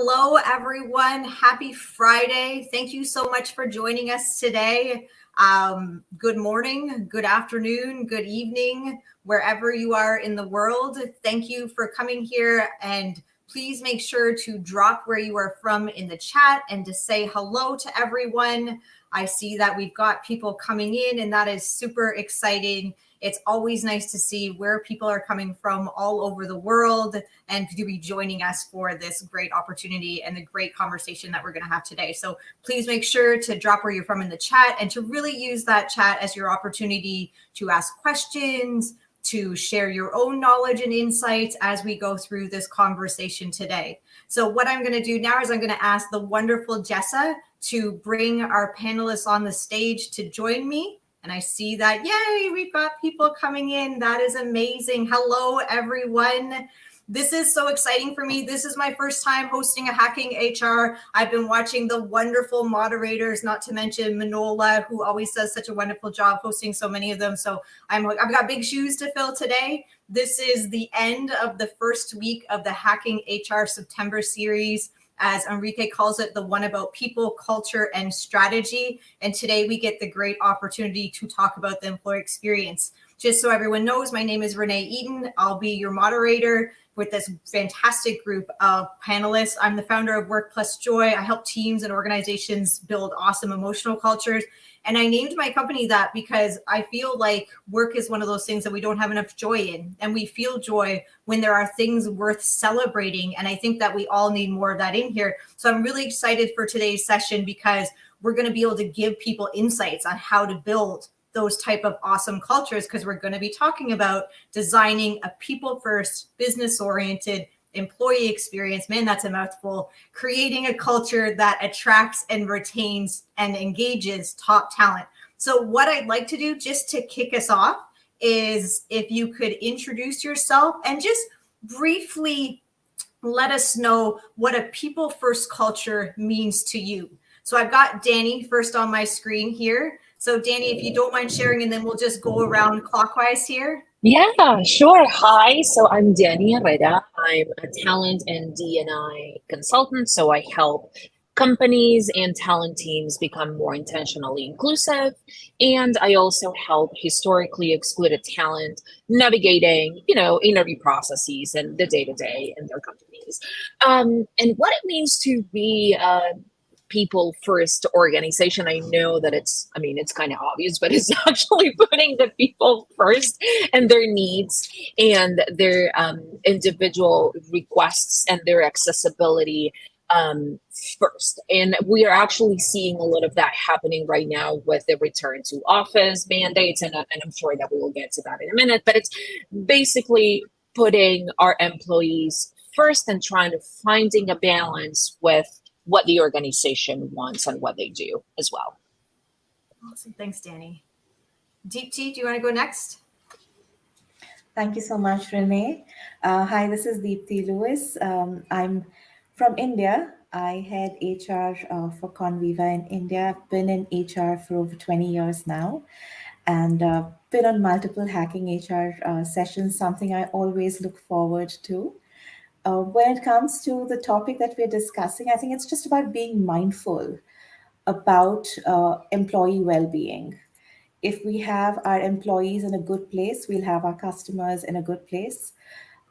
Hello, everyone. Happy Friday. Thank you so much for joining us today. Good morning, good afternoon, good evening, wherever you are in the world. Thank you for coming here, and please make sure to drop where you are from in the chat and to say hello to everyone. I see that we've got people coming in, and that is super exciting. It's always nice to see where people are coming from all over the world and to be joining us for this great opportunity and the great conversation that we're going to have today. So please make sure to drop where you're from in the chat and to really use that chat as your opportunity to ask questions, to share your own knowledge and insights as we go through this conversation today. So what I'm going to do now is I'm going to ask the wonderful Jessa to bring our panelists on the stage to join me. And I see that, yay, we've got people coming in. That is amazing. Hello, everyone. This is so exciting for me. This is my first time hosting a Hacking HR. I've been watching the wonderful moderators, not to mention Manola, who always does such a wonderful job hosting so many of them. So I've got big shoes to fill today. This is the end of the first week of the Hacking HR September series, as Enrique calls it, the one about people, culture, and strategy. And today we get the great opportunity to talk about the employee experience. Just so everyone knows, my name is Renee Eaton. I'll be your moderator with this fantastic group of panelists. I'm the founder of Work Plus Joy. I help teams and organizations build awesome emotional cultures. And I named my company that because I feel like work is one of those things that we don't have enough joy in. And we feel joy when there are things worth celebrating. And I think that we all need more of that in here. So I'm really excited for today's session because we're going to be able to give people insights on how to build those type of awesome cultures, because we're going to be talking about designing a people-first, business-oriented employee experience. Man, that's a mouthful. Creating a culture that attracts and retains and engages top talent. So what I'd like to do just to kick us off is if you could introduce yourself and just briefly let us know what a people-first culture means to you. So I've got Danny first on my screen here. So Danny, if you don't mind sharing, and then we'll just go around clockwise here. Yeah, sure. Hi, so I'm Danny Herrera. I'm a talent and D&I consultant. So I help companies and talent teams become more intentionally inclusive. And I also help historically excluded talent navigating, interview processes and the day-to-day in their companies. And what it means to be people first organization. I know that it's kind of obvious, but it's actually putting the people first and their needs and their individual requests and their accessibility first. And we are actually seeing a lot of that happening right now with the return to office mandates. And I'm sure that we will get to that in a minute, but it's basically putting our employees first and trying to finding a balance with what the organization wants and what they do as well. Awesome. Thanks, Danny. Deepti, do you want to go next? Thank you so much, Renee. Hi, this is Deepti Lewis. I'm from India. I head HR for Conviva in India. I've been in HR for over 20 years now and been on multiple hacking HR sessions, something I always look forward to. When it comes to the topic that we're discussing, I think it's just about being mindful about employee well-being. If we have our employees in a good place, we'll have our customers in a good place.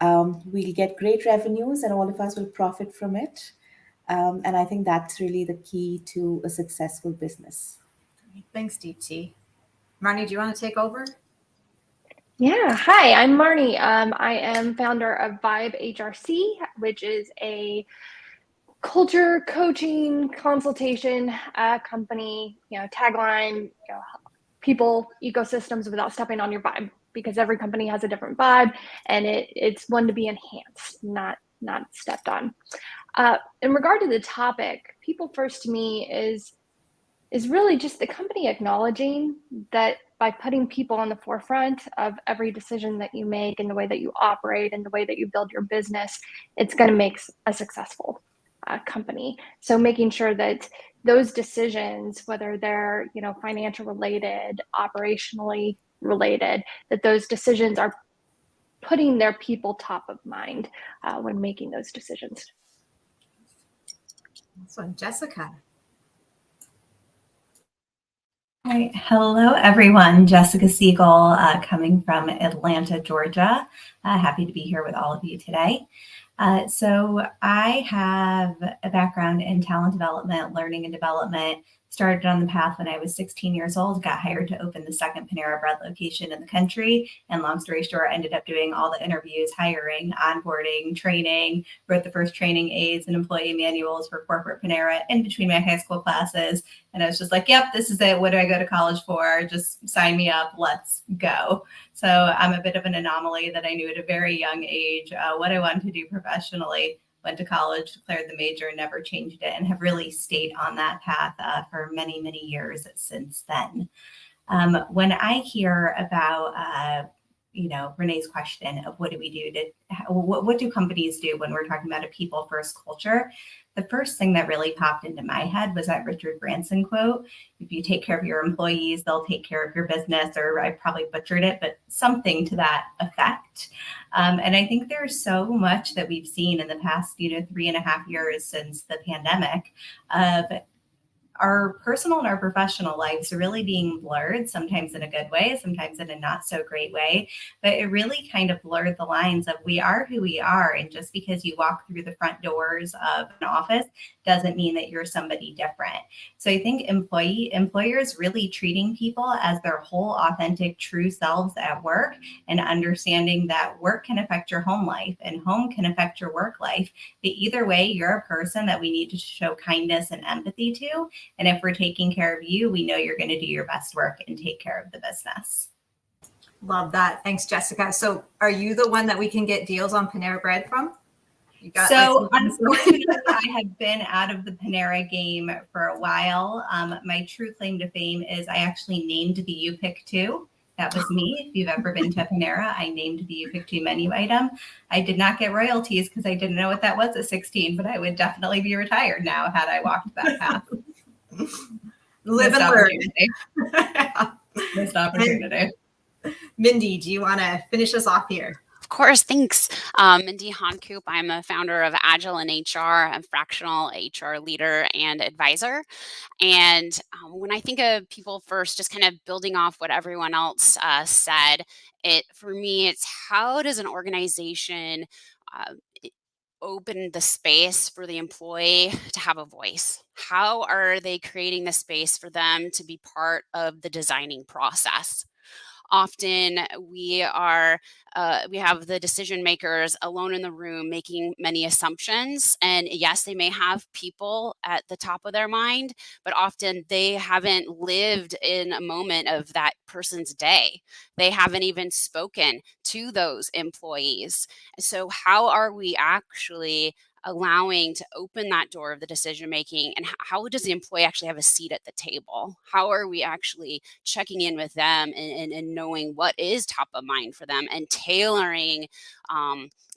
We'll get great revenues and all of us will profit from it. And I think that's really the key to a successful business. Thanks, Deepti. Marnie, do you want to take over? Yeah, hi, I'm Marnie. I am founder of Vibe HRC, which is a culture coaching consultation company, tagline, people, ecosystems without stepping on your vibe, because every company has a different vibe and it's one to be enhanced, not stepped on. In regard to the topic, people first to me is really just the company acknowledging that by putting people on the forefront of every decision that you make and the way that you operate and the way that you build your business, it's going to make a successful company. So making sure that those decisions, whether they're financial related, operationally related, that those decisions are putting their people top of mind when making those decisions. So Jessica. Hi. Hello, everyone. Jessica Siegel, coming from Atlanta, Georgia. Happy to be here with all of you today. So I have a background in talent development, learning and development. Started on the path when I was 16 years old, got hired to open the second Panera Bread location in the country. And long story short, ended up doing all the interviews, hiring, onboarding, training, wrote the first training aids and employee manuals for corporate Panera in between my high school classes. And I was just like, yep, this is it. What do I go to college for? Just sign me up. Let's go. So I'm a bit of an anomaly that I knew at a very young age what I wanted to do professionally. Went to college, declared the major, never changed it, and have really stayed on that path for many, many years since then. When I hear about Renee's question of what do we do what do companies do when we're talking about a people first culture? The first thing that really popped into my head was that Richard Branson quote, if you take care of your employees, they'll take care of your business, or I probably butchered it, but something to that effect. And I think there's so much that we've seen in the past, 3.5 years since the pandemic of our personal and our professional lives are really being blurred, sometimes in a good way, sometimes in a not so great way. But it really kind of blurred the lines of we are who we are. And just because you walk through the front doors of an office doesn't mean that you're somebody different. So I think employers really treating people as their whole authentic, true selves at work, and understanding that work can affect your home life and home can affect your work life. But either way, you're a person that we need to show kindness and empathy to. And if we're taking care of you, we know you're going to do your best work and take care of the business. Love that. Thanks, Jessica. So are you the one that we can get deals on Panera Bread from? So unfortunately, I have been out of the Panera game for a while. My true claim to fame is I actually named the You Pick 2. That was me. If you've ever been to Panera, I named the You Pick 2 menu item. I did not get royalties because I didn't know what that was at 16, but I would definitely be retired now had I walked that path. Live and learn. Missed opportunity. Mindy, do you want to finish us off here? Of course, thanks. Mindy Honkoop. I'm a founder of Agile in HR, a fractional HR leader and advisor. And when I think of people first, just kind of building off what everyone else said, for me, it's how does an organization open the space for the employee to have a voice? How are they creating the space for them to be part of the designing process? Often we have the decision makers alone in the room making many assumptions. And yes, they may have people at the top of their mind, but often they haven't lived in a moment of that person's day. They haven't even spoken to those employees. So how are we actually allowing to open that door of the decision making, and how does the employee actually have a seat at the table? How are we actually checking in with them and knowing what is top of mind for them and tailoring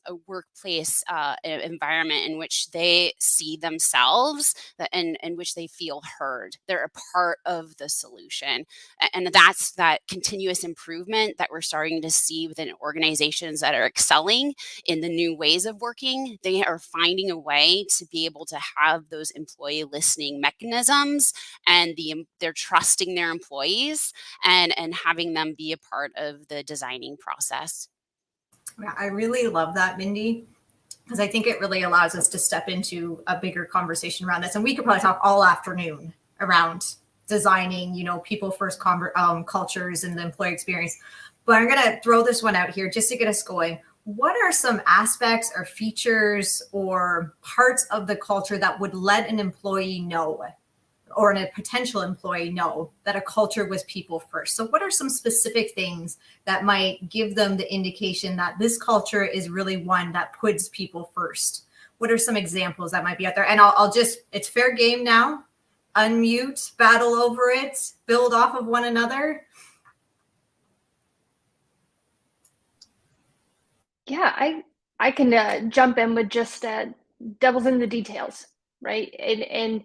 a workplace environment in which they see themselves and in which they feel heard. They're a part of the solution. And that's that continuous improvement that we're starting to see within organizations that are excelling in the new ways of working. They are finding a way to be able to have those employee listening mechanisms, and they're trusting their employees and having them be a part of the designing process. I really love that, Mindy, because I think it really allows us to step into a bigger conversation around this. And we could probably talk all afternoon around designing, people first cultures and the employee experience. But I'm going to throw this one out here just to get us going. What are some aspects or features or parts of the culture that would let an employee know, or a potential employee know, that a culture was people first? So what are some specific things that might give them the indication that this culture is really one that puts people first? What are some examples that might be out there? And it's fair game now. Unmute, battle over it, build off of one another. Yeah, I can jump in with just devils in the details, right? And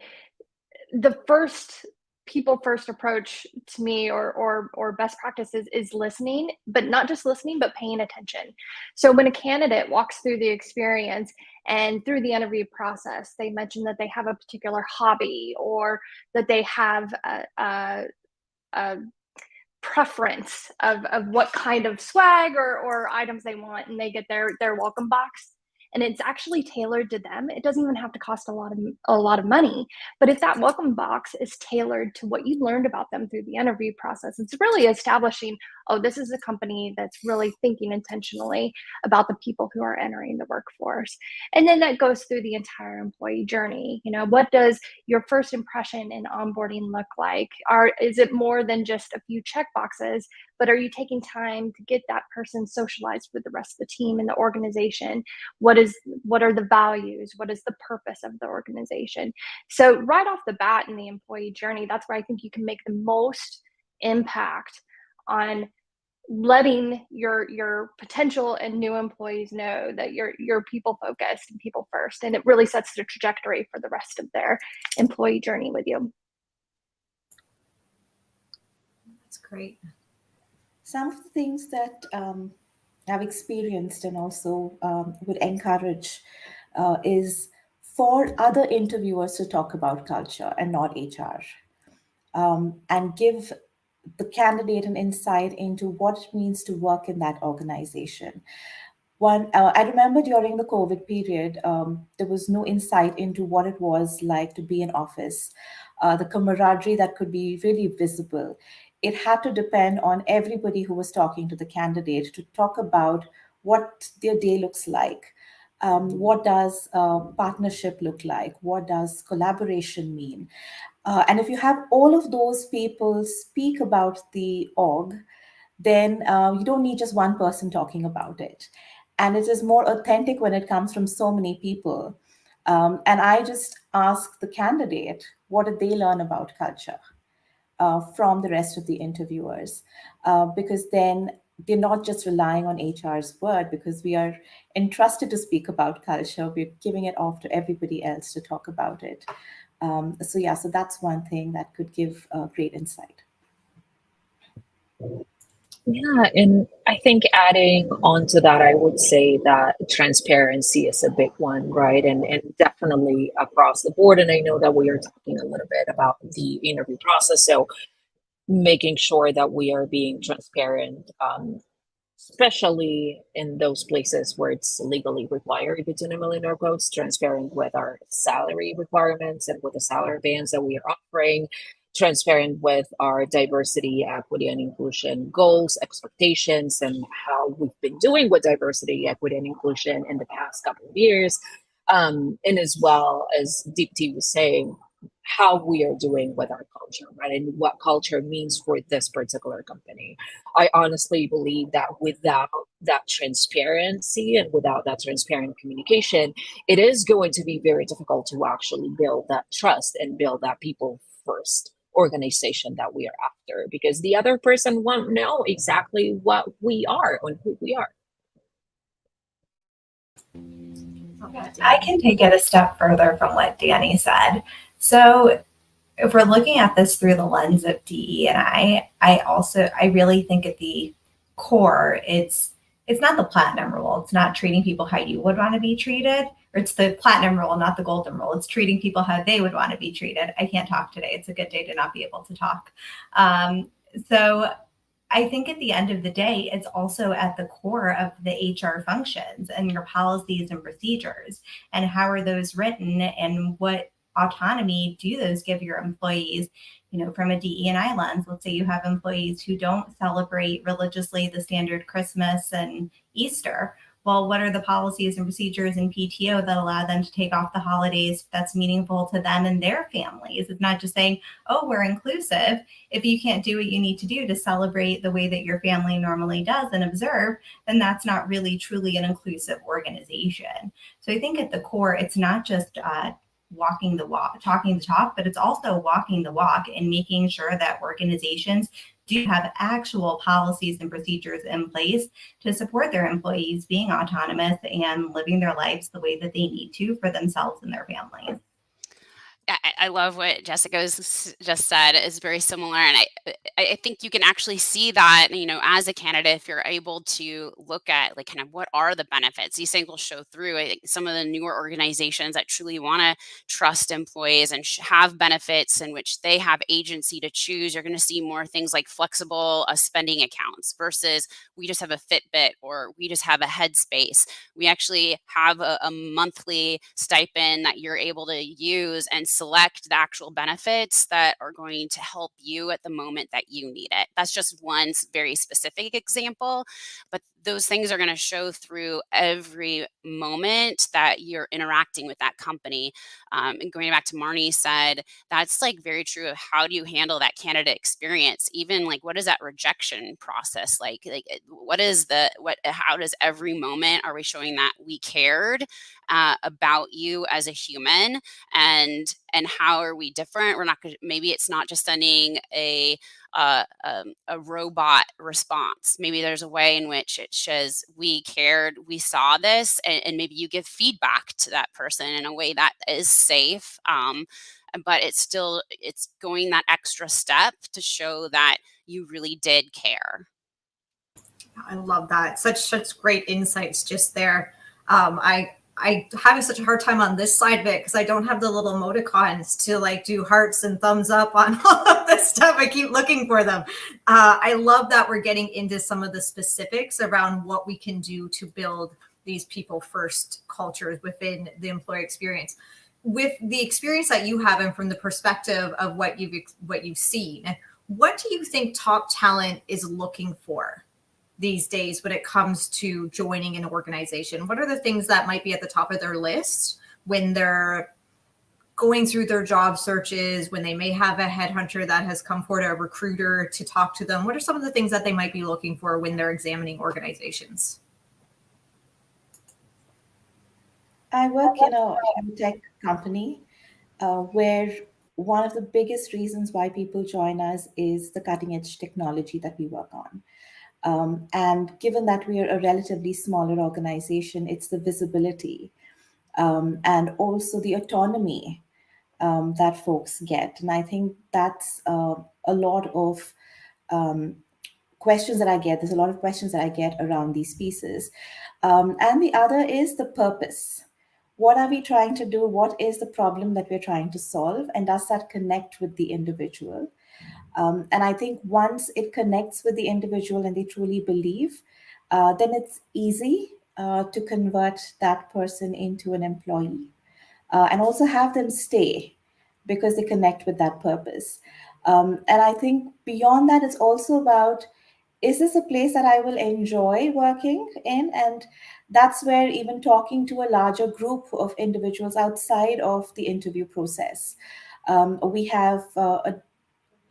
the first people first approach to me or best practices is listening, but not just listening, but paying attention. So when a candidate walks through the experience And through the interview process, they mention that they have a particular hobby or that they have a preference of what kind of swag or items they want, and they get their welcome box, and it's actually tailored to them. It doesn't even have to cost a lot of money, but if that welcome box is tailored to what you learned about them through the interview process, it's really establishing, oh, this is a company that's really thinking intentionally about the people who are entering the workforce. And then that goes through the entire employee journey. You know, what does your first impression in onboarding look like? Is it more than just a few check boxes, but are you taking time to get that person socialized with the rest of the team and the organization? What are the values? What is the purpose of the organization? So right off the bat in the employee journey, that's where I think you can make the most impact on letting your potential and new employees know that you're people focused and people first, and it really sets the trajectory for the rest of their employee journey with you. That's great. Some of the things that I've experienced and also would encourage is for other interviewers to talk about culture and not HR, and give the candidate an insight into what it means to work in that organization. I remember during the COVID period, there was no insight into what it was like to be in office, the camaraderie that could be really visible. It had to depend on everybody who was talking to the candidate to talk about what their day looks like. What does partnership look like? What does collaboration mean? And if you have all of those people speak about the org, then you don't need just one person talking about it. And it is more authentic when it comes from so many people. And I just ask the candidate, what did they learn about culture from the rest of the interviewers? Because then they're not just relying on HR's word, because we are entrusted to speak about culture. We're giving it off to everybody else to talk about it. So that's one thing that could give great insight. Yeah, and I think adding on to that, I would say that transparency is a big one, right? And definitely across the board. And I know that we are talking a little bit about the interview process. So making sure that we are being transparent, especially in those places where it's legally required between $1 million quotes, transparent with our salary requirements and with the salary bands that we are offering, transparent with our diversity, equity, and inclusion goals, expectations, and how we've been doing with diversity, equity, and inclusion in the past couple of years. And as well as Deepti was saying, how we are doing with our culture, right? And what culture means for this particular company. I honestly believe that without that transparency and without that transparent communication, it is going to be very difficult to actually build that trust and build that people first organization that we are after, because the other person won't know exactly what we are and who we are. I can take it a step further from what Danny said. So if we're looking at this through the lens of DE&I, I really think at the core, it's not the platinum rule. It's not treating people how you would want to be treated. Or it's the platinum rule, not the golden rule. It's treating people how they would want to be treated. I can't talk today. It's a good day to not be able to talk. So I think at the end of the day, it's also at the core of the HR functions and your policies and procedures, and how are those written, and what autonomy do those give your employees? You know, from a DE&I lens, let's say you have employees who don't celebrate religiously the standard Christmas and Easter. Well, what are the policies and procedures in PTO that allow them to take off the holidays that's meaningful to them and their families? It's not just saying, oh, we're inclusive. If you can't do what you need to do to celebrate the way that your family normally does and observe, then that's not really truly an inclusive organization. So I think at the core, it's not just walking the walk, talking the talk, but it's also walking the walk and making sure that organizations do have actual policies and procedures in place to support their employees being autonomous and living their lives the way that they need to for themselves and their families. I love what Jessica's just said. Is very similar, and I think you can actually see that, as a candidate, if you're able to look at like kind of what are the benefits. These things will show through. I think some of the newer organizations that truly want to trust employees and have benefits in which they have agency to choose, you're going to see more things like flexible spending accounts versus we just have a Fitbit or we just have a Headspace. We actually have a monthly stipend that you're able to use and select the actual benefits that are going to help you at the moment that you need it. That's just one very specific example, but those things are going to show through every moment that you're interacting with that company. And going back to Marnie said, that's like very true of how do you handle that candidate experience? Even like, what is that rejection process like? How does every moment are we showing that we cared about you as a human, and how are we different? We're not going to, maybe it's not just sending a robot response. Maybe there's a way in which it says we cared, we saw this, and maybe you give feedback to that person in a way that is safe. But it's going that extra step to show that you really did care. I love that. Such great insights just there. I having such a hard time on this side of it because I don't have the little emoticons to like do hearts and thumbs up on all of this stuff. I keep looking for them. I love that we're getting into some of the specifics around what we can do to build these people first cultures within the employee experience. With the experience that you have and from the perspective of what you've seen, what do you think top talent is looking for these days when it comes to joining an organization? What are the things that might be at the top of their list when they're going through their job searches, when they may have a headhunter that has come forward, a recruiter to talk to them? What are some of the things that they might be looking for when they're examining organizations? I work in a tech company where one of the biggest reasons why people join us is the cutting edge technology that we work on. And given that we are a relatively smaller organization, it's the visibility and also the autonomy that folks get. And I think that's a lot of questions that I get. There's a lot of questions that I get around these pieces. And the other is the purpose. What are we trying to do? What is the problem that we're trying to solve? And does that connect with the individual? And I think once it connects with the individual and they truly believe, then it's easy to convert that person into an employee and also have them stay because they connect with that purpose. And I think beyond that, it's also about, is this a place that I will enjoy working in? And that's where even talking to a larger group of individuals outside of the interview process, we have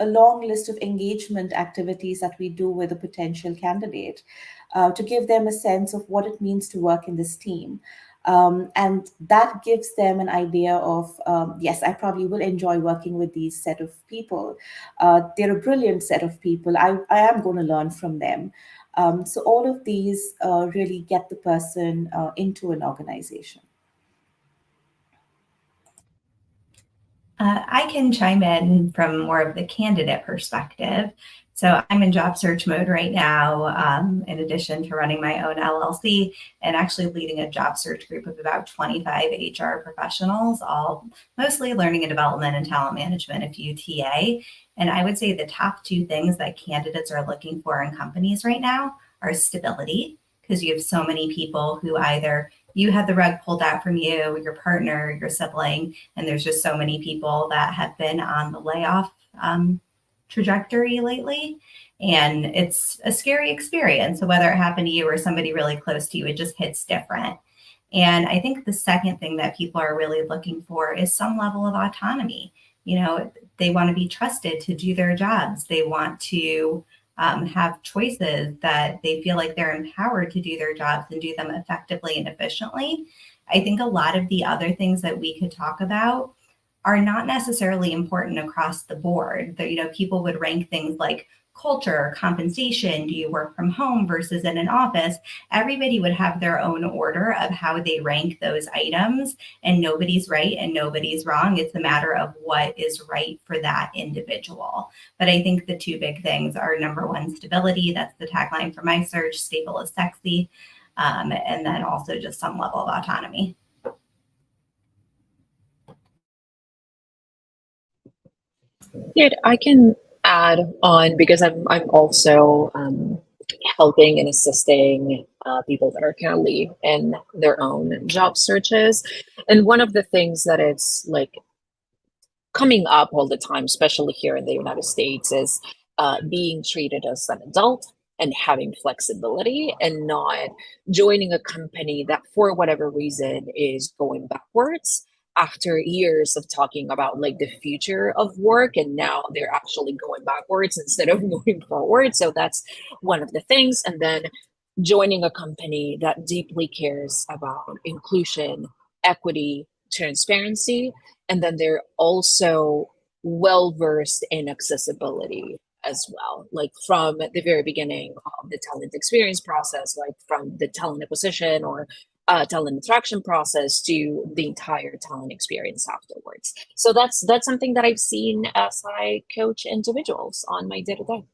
a long list of engagement activities that we do with a potential candidate to give them a sense of what it means to work in this team. And that gives them an idea of, yes, I probably will enjoy working with these set of people. They're a brilliant set of people. I am going to learn from them. So all of these really get the person into an organization. I can chime in from more of the candidate perspective. So I'm in job search mode right now, in addition to running my own LLC and actually leading a job search group of about 25 HR professionals, all mostly learning and development and talent management, a few TA. And I would say the top two things that candidates are looking for in companies right now are stability, because you have so many people who either you had the rug pulled out from you, your partner, your sibling, and there's just so many people that have been on the layoff trajectory lately. And it's a scary experience. So whether it happened to you or somebody really close to you, it just hits different. And I think the second thing that people are really looking for is some level of autonomy. You know, they want to be trusted to do their jobs. They want to have choices that they feel like they're empowered to do their jobs and do them effectively and efficiently. I think a lot of the other things that we could talk about are not necessarily important across the board. That, you know, people would rank things like culture, compensation, do you work from home versus in an office, everybody would have their own order of how they rank those items, and nobody's right and nobody's wrong. It's a matter of what is right for that individual. But I think the two big things are, number one, stability. That's the tagline for my search. Stable is sexy. And then also just some level of autonomy. Good. I can add on because I'm also helping and assisting people that are currently in their own job searches. And one of the things that it's like coming up all the time, especially here in the United States, is being treated as an adult and having flexibility and not joining a company that for whatever reason is going backwards after years of talking about like the future of work, and now they're actually going backwards instead of moving forward. So that's one of the things. And then joining a company that deeply cares about inclusion, equity, transparency, and then they're also well versed in accessibility as well, like from the very beginning of the talent experience process, like from the talent acquisition or talent attraction process to the entire talent experience afterwards. So that's something that I've seen as I coach individuals on my day-to-day.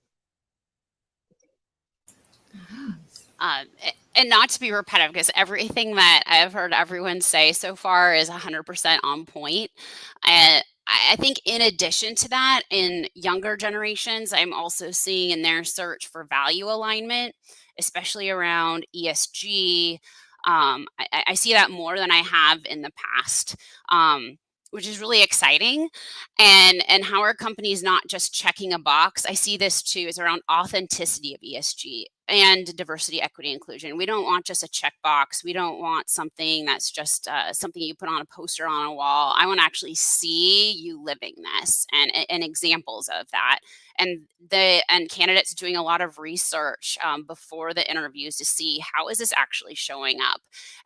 And not to be repetitive, because everything that I've heard everyone say so far is 100% on point. And I think in addition to that, in younger generations, I'm also seeing in their search for value alignment, especially around ESG. I see that more than I have in the past, which is really exciting. And how our companies not just checking a box. I see this too is around authenticity of ESG and diversity, equity, inclusion. We don't want just a checkbox. We don't want something that's just something you put on a poster on a wall. I want to actually see you living this and examples of that. And candidates doing a lot of research before the interviews to see how is this actually showing up,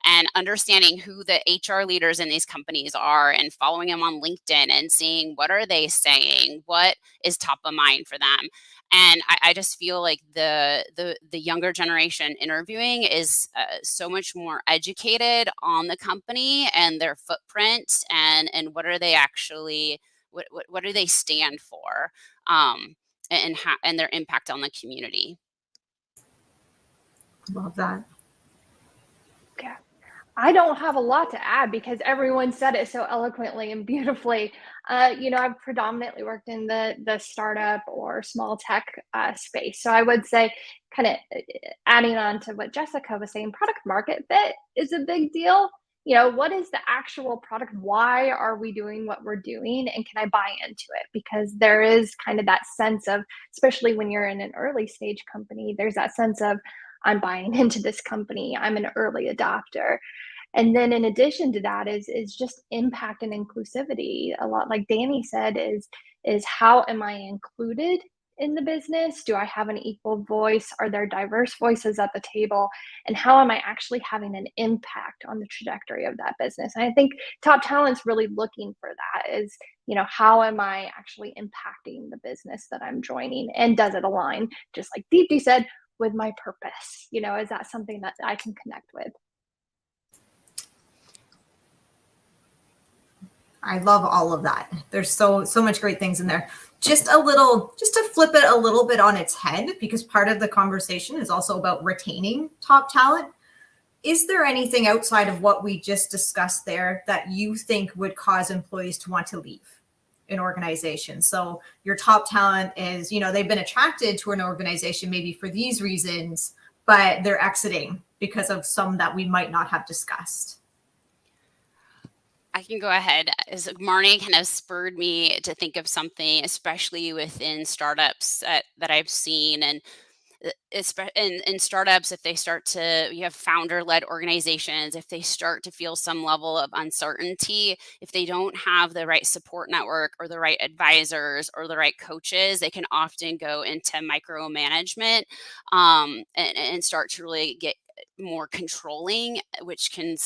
and understanding who the HR leaders in these companies are, and following them on LinkedIn and seeing what are they saying, what is top of mind for them. And I just feel like the younger generation interviewing is so much more educated on the company and their footprint, and what are they actually, what do they stand for, and their impact on the community. Love that. Yeah. I don't have a lot to add because everyone said it so eloquently and beautifully. I've predominantly worked in the startup or small tech space. So I would say, kind of adding on to what Jessica was saying, product market fit is a big deal. What is the actual product? Why are we doing what we're doing? And can I buy into it? Because there is kind of that sense of, especially when you're in an early stage company, there's that sense of, I'm buying into this company. I'm an early adopter. And then in addition to that is just impact and inclusivity. A lot, like Danny said, is how am I included in the business? Do I have an equal voice? Are there diverse voices at the table? And how am I actually having an impact on the trajectory of that business? And I think top talent's really looking for that is, how am I actually impacting the business that I'm joining? And does it align, just like Deepti said, with my purpose? Is that something that I can connect with? I love all of that. There's so much great things in there. Just to flip it a little bit on its head, because part of the conversation is also about retaining top talent. Is there anything outside of what we just discussed there that you think would cause employees to want to leave an organization? So your top talent is, they've been attracted to an organization maybe for these reasons, but they're exiting because of some that we might not have discussed. I can go ahead. As Marnie kind of spurred me to think of something, especially within startups that I've seen. And in startups, if they start to, you have founder-led organizations, if they start to feel some level of uncertainty, if they don't have the right support network or the right advisors or the right coaches, they can often go into micromanagement and start to really get more controlling, which can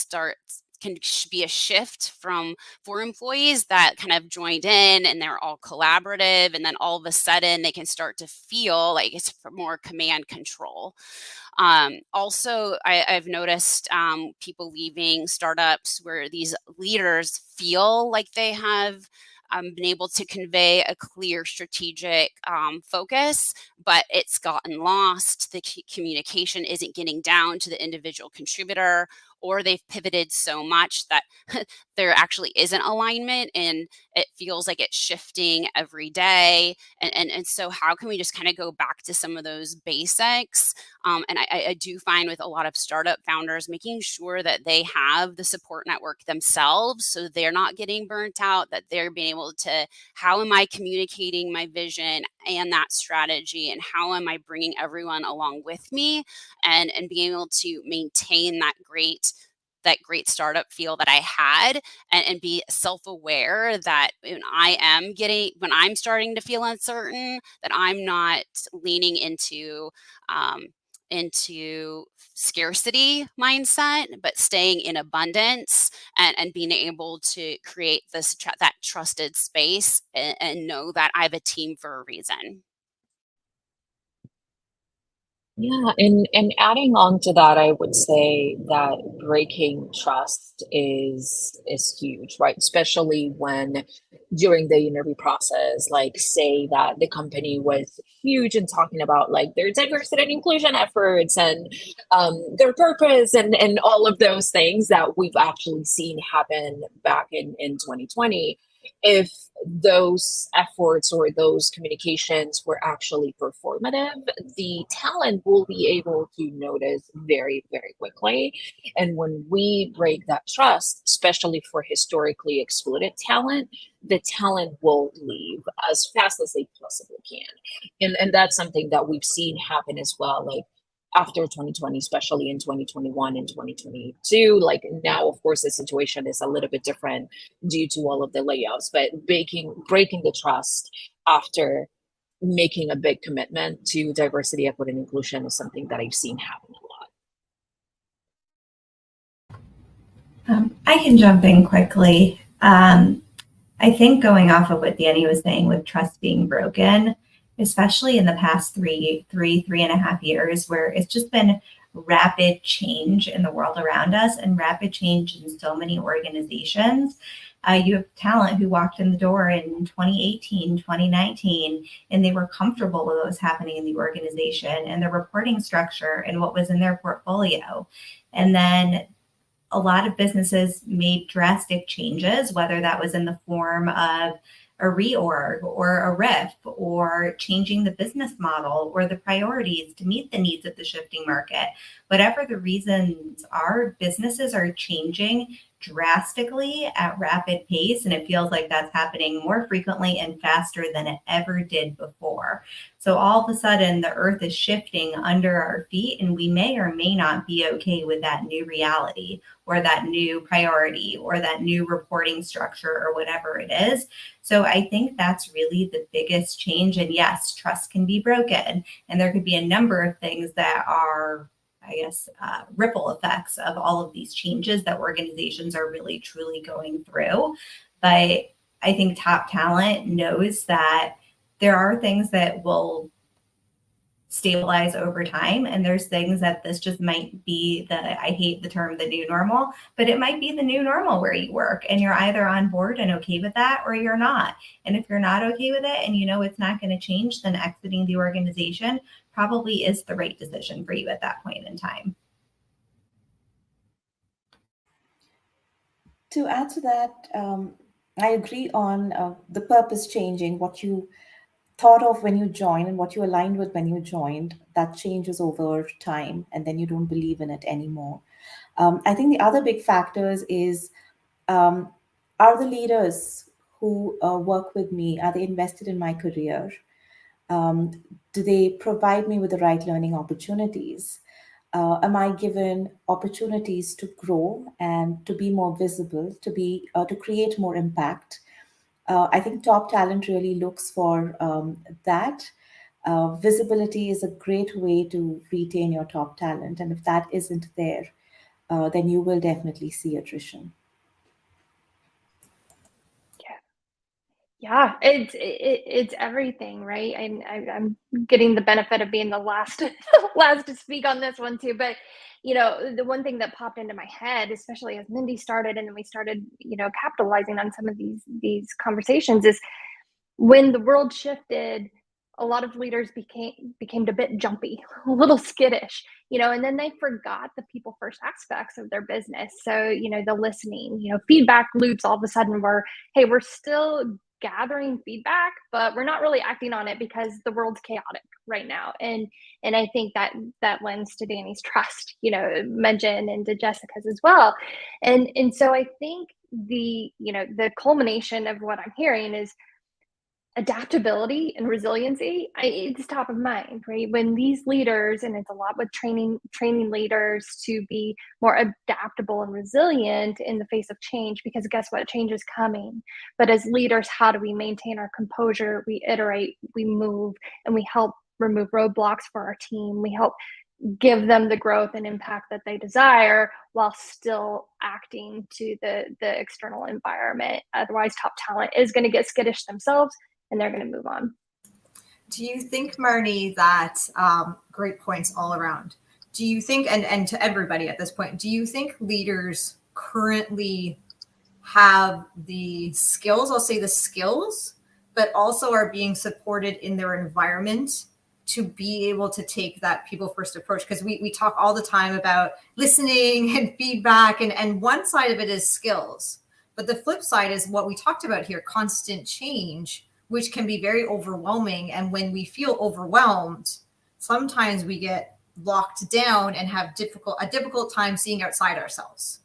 can be a shift for employees that kind of joined in and they're all collaborative, and then all of a sudden they can start to feel like it's more command control. Also, I've noticed people leaving startups where these leaders feel like they have been able to convey a clear strategic focus, but it's gotten lost. The communication isn't getting down to the individual contributor, or they've pivoted so much that there actually isn't alignment, and it feels like it's shifting every day. And so how can we just kind of go back to some of those basics? And I do find with a lot of startup founders, making sure that they have the support network themselves, so they're not getting burnt out, that they're being able to, how am I communicating my vision and that strategy, and how am I bringing everyone along with me, and being able to maintain that great startup feel that I had, and be self-aware that when I'm starting to feel uncertain, that I'm not leaning into scarcity mindset, but staying in abundance, and being able to create that trusted space, and know that I have a team for a reason. Yeah, and adding on to that, I would say that breaking trust is huge, right? Especially when during the interview process, like say that the company was huge and talking about like their diversity and inclusion efforts and their purpose and all of those things that we've actually seen happen back in 2020. If those efforts or those communications were actually performative, the talent will be able to notice very, very quickly. And when we break that trust, especially for historically excluded talent, the talent will leave as fast as they possibly can. And that's something that we've seen happen as well. Like after 2020, especially in 2021 and 2022, like now, of course, the situation is a little bit different due to all of the layoffs, but breaking the trust after making a big commitment to diversity, equity, and inclusion is something that I've seen happen a lot. I can jump in quickly. I think going off of what Danny was saying with trust being broken, especially in the past three and a half years, where it's just been rapid change in the world around us and rapid change in so many organizations. You have talent who walked in the door in 2018, 2019, and they were comfortable with what was happening in the organization and the reporting structure and what was in their portfolio. And then a lot of businesses made drastic changes, whether that was in the form of a reorg or a RIF or changing the business model or the priorities to meet the needs of the shifting market. Whatever the reasons are, businesses are changing drastically at rapid pace, and it feels like that's happening more frequently and faster than it ever did before. So all of a sudden, the earth is shifting under our feet, and we may or may not be okay with that new reality or that new priority or that new reporting structure or whatever it is. So I think that's really the biggest change. And yes, trust can be broken, and there could be a number of things that are, I guess, ripple effects of all of these changes that organizations are really truly going through. But I think top talent knows that there are things that will stabilize over time, and there's things that this just might be I hate the term the new normal, but it might be the new normal where you work, and you're either on board and okay with that or you're not. And if you're not okay with it and you know it's not going to change, then exiting the organization probably is the right decision for you at that point in time. To add to that, I agree on the purpose changing. What you thought of when you joined and what you aligned with when you joined, that changes over time, and then you don't believe in it anymore. I think the other big factors is, are the leaders who work with me, are they invested in my career? Do they provide me with the right learning opportunities? Am I given opportunities to grow and to be more visible, to create more impact? I think top talent really looks for that. Visibility is a great way to retain your top talent, and if that isn't there, then you will definitely see attrition. Yeah, it's everything, right? I'm getting the benefit of being the last last to speak on this one too. But the one thing that popped into my head, especially as Mindy started, and then we started, capitalizing on some of these conversations, is when the world shifted, a lot of leaders became a bit jumpy, a little skittish, and then they forgot the people first aspects of their business. So, the listening, feedback loops all of a sudden were, hey, we're still gathering feedback, but we're not really acting on it because the world's chaotic right now. And I think that lends to Danny's trust, mentioned, and to Jessica's as well. And so I think the culmination of what I'm hearing is adaptability and resiliency. It's top of mind, right? When these leaders, and it's a lot with training leaders to be more adaptable and resilient in the face of change, because guess what? Change is coming. But as leaders, how do we maintain our composure? We iterate, we move, and we help remove roadblocks for our team. We help give them the growth and impact that they desire while still acting to the external environment. Otherwise, top talent is going to get skittish themselves, and they're going to move on. Do you think, Marnie, that great points all around? Do you think, and to everybody at this point, do you think leaders currently have the skills, I'll say the skills, but also are being supported in their environment to be able to take that people first approach? Because we talk all the time about listening and feedback, and one side of it is skills. But the flip side is what we talked about here, constant change, which can be very overwhelming. And when we feel overwhelmed, sometimes we get locked down and have a difficult time seeing outside ourselves.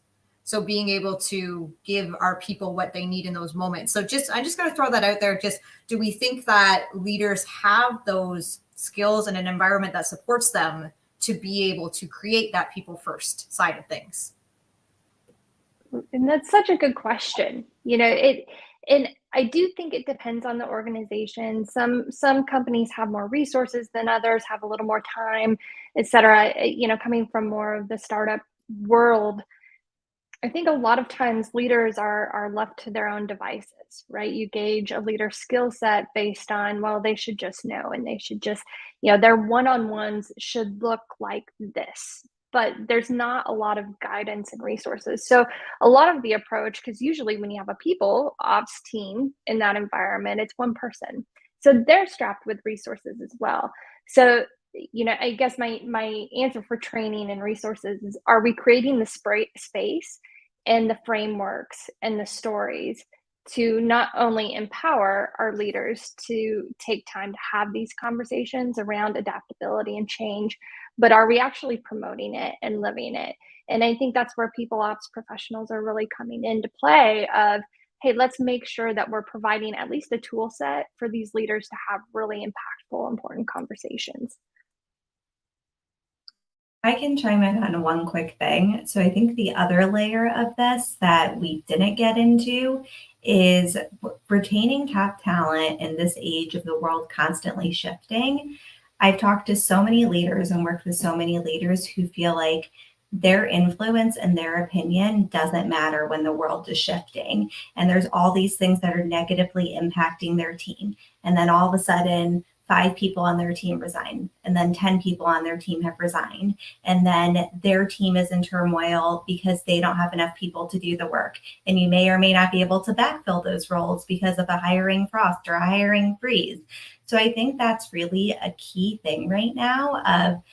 So being able to give our people what they need in those moments. So I'm just going to throw that out there. Just, do we think that leaders have those skills and an environment that supports them to be able to create that people first side of things? And that's such a good question. And I do think it depends on the organization. Some companies have more resources than others, have a little more time, et cetera. Coming from more of the startup world, I think a lot of times leaders are left to their own devices, right? You gauge a leader's skill set based on, well, they should just know, and they should just, their one-on-ones should look like this. But there's not a lot of guidance and resources. So a lot of the approach, because usually when you have a people ops team in that environment, it's one person. So they're strapped with resources as well. So, I guess my answer for training and resources is, are we creating the space and the frameworks and the stories to not only empower our leaders to take time to have these conversations around adaptability and change, but are we actually promoting it and living it? And I think that's where people ops professionals are really coming into play of, hey, let's make sure that we're providing at least a tool set for these leaders to have really impactful, important conversations. I can chime in on one quick thing. So I think the other layer of this that we didn't get into is retaining top talent in this age of the world constantly shifting. I've talked to so many leaders and worked with so many leaders who feel like their influence and their opinion doesn't matter when the world is shifting. And there's all these things that are negatively impacting their team. And then all of a sudden, 5 people on their team resign, and then 10 people on their team have resigned. And then their team is in turmoil because they don't have enough people to do the work. And you may or may not be able to backfill those roles because of a hiring frost or a hiring freeze. So I think that's really a key thing right now of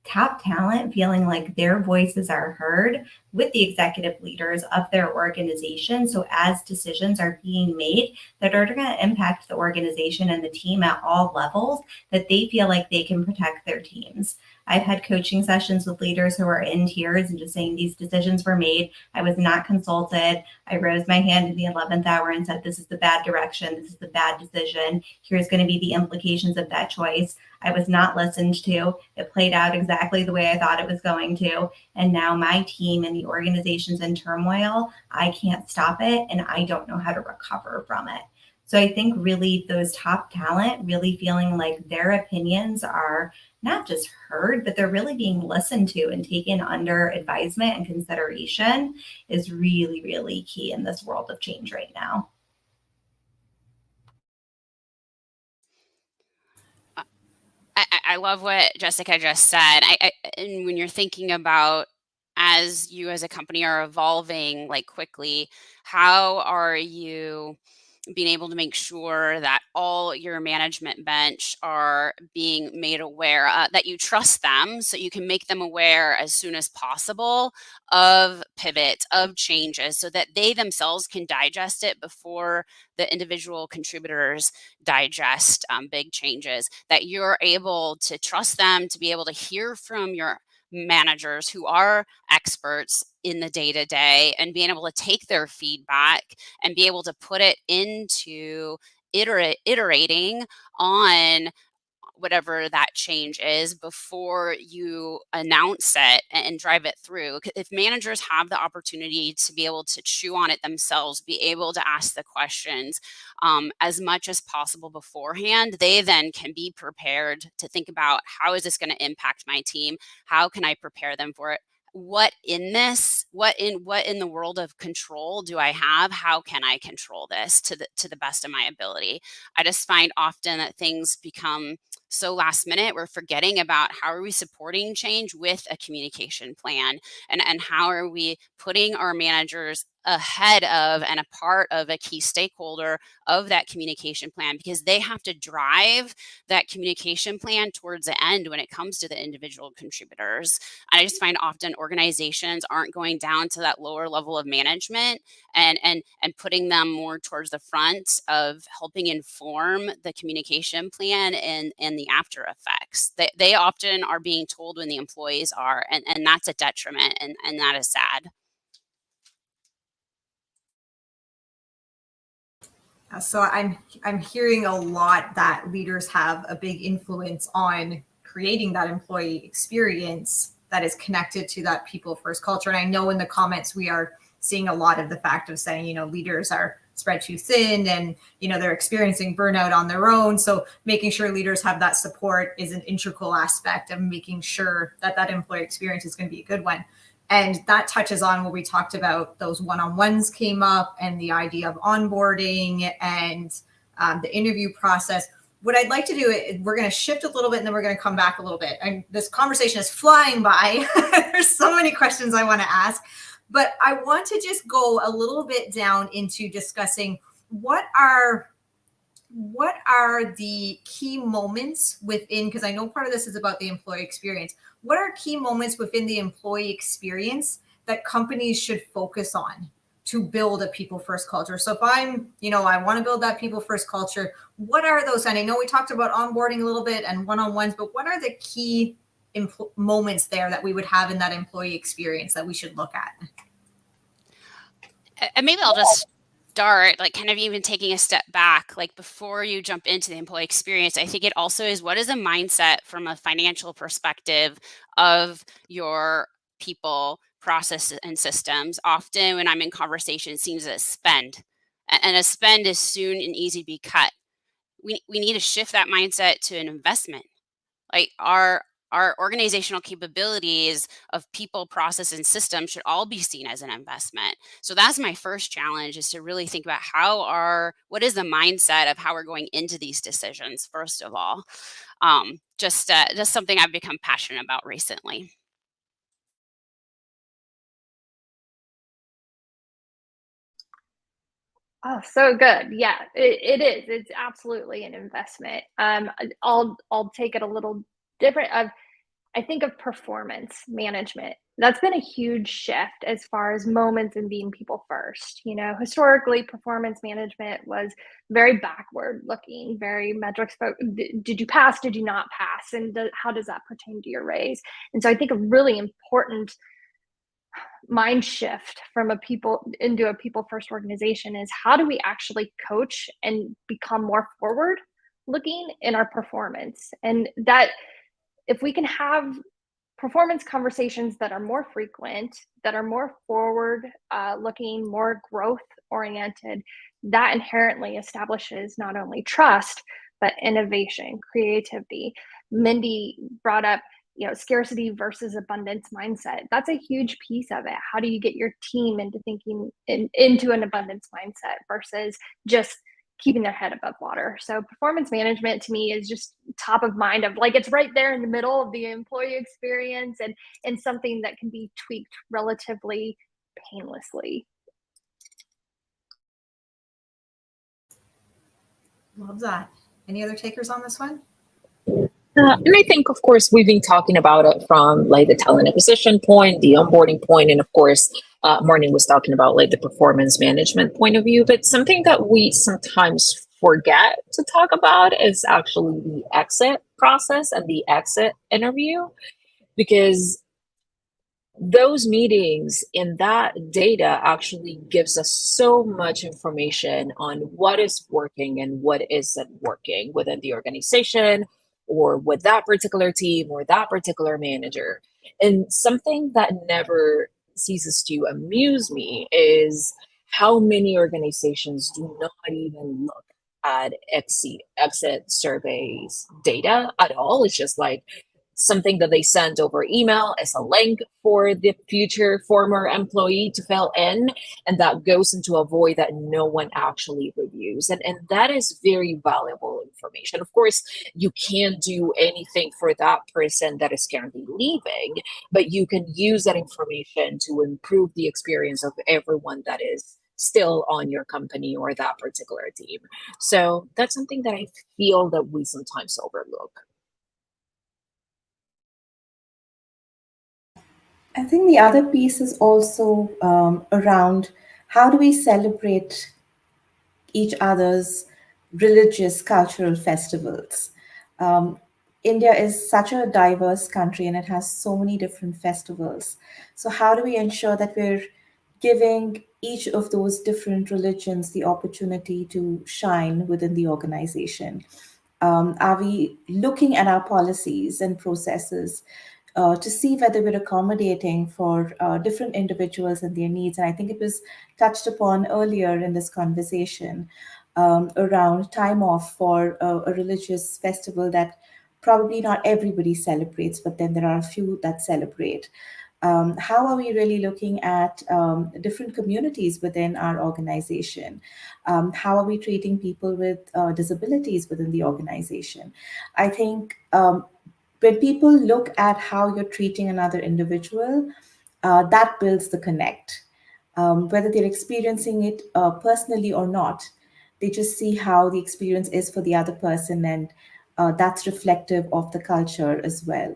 top talent feeling like their voices are heard with the executive leaders of their organization. So as decisions are being made that are going to impact the organization and the team at all levels, that they feel like they can protect their teams. I've had coaching sessions with leaders who are in tears and just saying these decisions were made. I was not consulted. I rose my hand in the 11th hour and said, this is the bad direction. This is the bad decision. Here's going to be the implications of that choice. I was not listened to. It played out exactly the way I thought it was going to. And now my team and the organization's in turmoil. I can't stop it, and I don't know how to recover from it. So I think really those top talent really feeling like their opinions are not just heard, but they're really being listened to and taken under advisement and consideration is really, really key in this world of change right now. I love what Jessica just said. And when you're thinking about as you as a company are evolving like quickly, how are you being able to make sure that all your management bench are being made aware that you trust them so you can make them aware as soon as possible of pivots, of changes, so that they themselves can digest it before the individual contributors digest big changes, that you're able to trust them to be able to hear from your managers who are experts in the day to day and being able to take their feedback and be able to put it into iterating on whatever that change is before you announce it and drive it through. If managers have the opportunity to be able to chew on it themselves, be able to ask the questions as much as possible beforehand, they then can be prepared to think about, how is this going to impact my team? How can I prepare them for it? What in the world of control do I have? How can I control this to the best of my ability? I just find often that things become so last minute, we're forgetting about how are we supporting change with a communication plan, and how are we putting our managers ahead of and a part of a key stakeholder of that communication plan, because they have to drive that communication plan towards the end when it comes to the individual contributors. And I just find often organizations aren't going down to that lower level of management and putting them more towards the front of helping inform the communication plan and the after effects. They often are being told when the employees are, and that's a detriment, and that is sad. So I'm hearing a lot that leaders have a big influence on creating that employee experience that is connected to that people first culture. And I know in the comments we are seeing a lot of the fact of saying, leaders are spread too thin and, they're experiencing burnout on their own. So making sure leaders have that support is an integral aspect of making sure that that employee experience is going to be a good one. And that touches on what we talked about. Those one-on-ones came up and the idea of onboarding and the interview process. What I'd like to do is we're going to shift a little bit and then we're going to come back a little bit. And this conversation is flying by. There's so many questions I want to ask, but I want to just go a little bit down into discussing what are the key moments within, because I know part of this is about the employee experience. What are key moments within the employee experience that companies should focus on to build a people first culture? So if I'm, I want to build that people first culture, what are those? And I know we talked about onboarding a little bit and one-on-ones, but what are the key moments there that we would have in that employee experience that we should look at? And maybe I'll just start, like, kind of even taking a step back, like before you jump into the employee experience. I think it also is, what is the mindset from a financial perspective of your people, process, and systems? Often when I'm in conversation, it seems that spend, and a spend is soon and easy to be cut. We need to shift that mindset to an investment. Like our organizational capabilities of people, process, and systems should all be seen as an investment. So that's my first challenge, is to really think about what is the mindset of how we're going into these decisions, first of all. Just something I've become passionate about recently. Oh, so good. Yeah, it is. It's absolutely an investment. I'll take it a little different. I think of performance management. That's been a huge shift as far as moments and being people first. Historically, performance management was very backward looking, very metrics. Did you pass? Did you not pass? And how does that pertain to your raise? And so I think a really important mind shift from into a people first organization is, how do we actually coach and become more forward looking in our performance? And that if we can have performance conversations that are more frequent, that are more forward looking, more growth oriented, that inherently establishes not only trust, but innovation, creativity. Mindy brought up, scarcity versus abundance mindset. That's a huge piece of it. How do you get your team into thinking into an abundance mindset versus just keeping their head above water? So performance management to me is just top of mind, of like, it's right there in the middle of the employee experience, and something that can be tweaked relatively painlessly. Love that. Any other takers on this one? And I think, of course, we've been talking about it from like the talent acquisition point, the onboarding point, and of course, Marnie was talking about like the performance management point of view. But something that we sometimes forget to talk about is actually the exit process and the exit interview, because those meetings and that data actually gives us so much information on what is working and what isn't working within the organization or with that particular team or that particular manager. And something that never ceases to amuse me is how many organizations do not even look at exit surveys data at all. It's just like something that they send over email as a link for the future former employee to fill in, and that goes into a void that no one actually reviews. And that is very valuable information. Of course, you can't do anything for that person that is currently leaving, but you can use that information to improve the experience of everyone that is still on your company or that particular team. So that's something that I feel that we sometimes overlook. I think the other piece is also around how do we celebrate each other's religious cultural festivals. India is such a diverse country and it has so many different festivals. So how do we ensure that we're giving each of those different religions the opportunity to shine within the organization? Are we looking at our policies and processes to see whether we're accommodating for different individuals and their needs? And I think it was touched upon earlier in this conversation around time off for a religious festival that probably not everybody celebrates, but then there are a few that celebrate. How are we really looking at different communities within our organization? How are we treating people with disabilities within the organization? I think when people look at how you're treating another individual, that builds the connect. Whether they're experiencing it personally or not, they just see how the experience is for the other person, and that's reflective of the culture as well.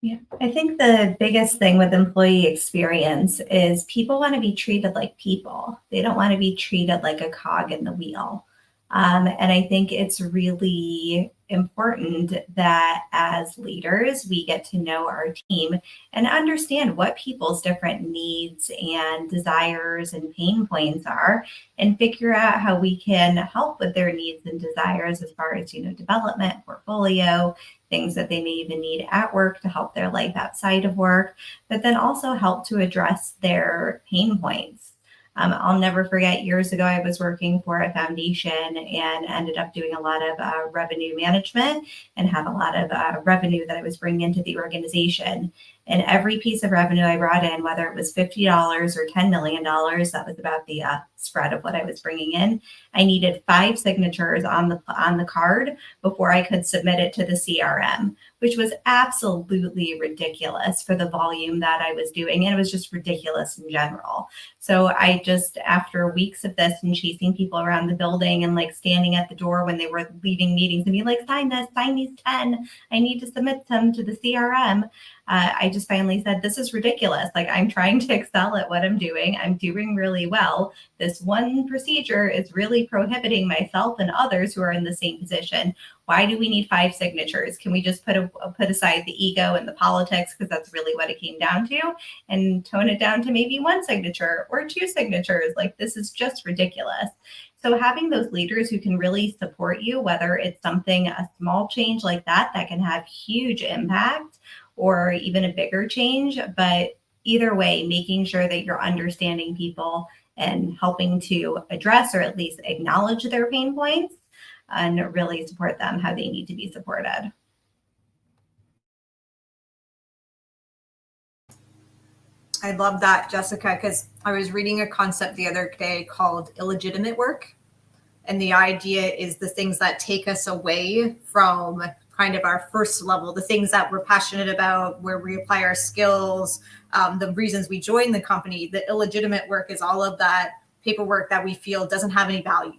Yeah, I think the biggest thing with employee experience is people want to be treated like people. They don't want to be treated like a cog in the wheel. And I think it's really important that as leaders, we get to know our team and understand what people's different needs and desires and pain points are, and figure out how we can help with their needs and desires as far as, development, portfolio, things that they may even need at work to help their life outside of work, but then also help to address their pain points. I'll never forget, years ago, I was working for a foundation and ended up doing a lot of revenue management and had a lot of revenue that I was bringing into the organization. And every piece of revenue I brought in, whether it was $50 or $10 million, that was about the spread of what I was bringing in. I needed 5 signatures on the card before I could submit it to the CRM, which was absolutely ridiculous for the volume that I was doing. And it was just ridiculous in general. So I just, after weeks of this and chasing people around the building and like standing at the door when they were leaving meetings and being like, sign this, sign these 10, I need to submit them to the CRM. I just finally said, this is ridiculous. Like, I'm trying to excel at what I'm doing. I'm doing really well. This one procedure is really prohibiting myself and others who are in the same position. Why do we need 5 signatures? Can we just put aside the ego and the politics, because that's really what it came down to, and tone it down to maybe 1 signature or 2 signatures? Like, this is just ridiculous. So having those leaders who can really support you, whether it's something, a small change like that can have huge impact, or even a bigger change, but either way, making sure that you're understanding people and helping to address or at least acknowledge their pain points and really support them how they need to be supported. I love that, Jessica, because I was reading a concept the other day called illegitimate work. And the idea is the things that take us away from kind of our first level, the things that we're passionate about, where we apply our skills, the reasons we join the company. The illegitimate work is all of that paperwork that we feel doesn't have any value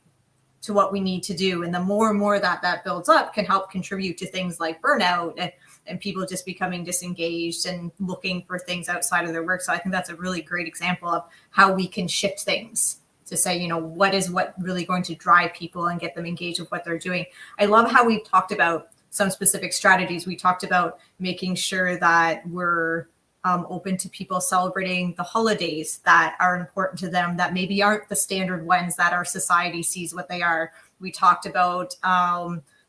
to what we need to do. And the more and more that builds up can help contribute to things like burnout and people just becoming disengaged and looking for things outside of their work. So I think that's a really great example of how we can shift things to say, what is what really going to drive people and get them engaged with what they're doing. I love how we've talked about some specific strategies. We talked about making sure that we're open to people celebrating the holidays that are important to them, that maybe aren't the standard ones that our society sees what they are. We talked about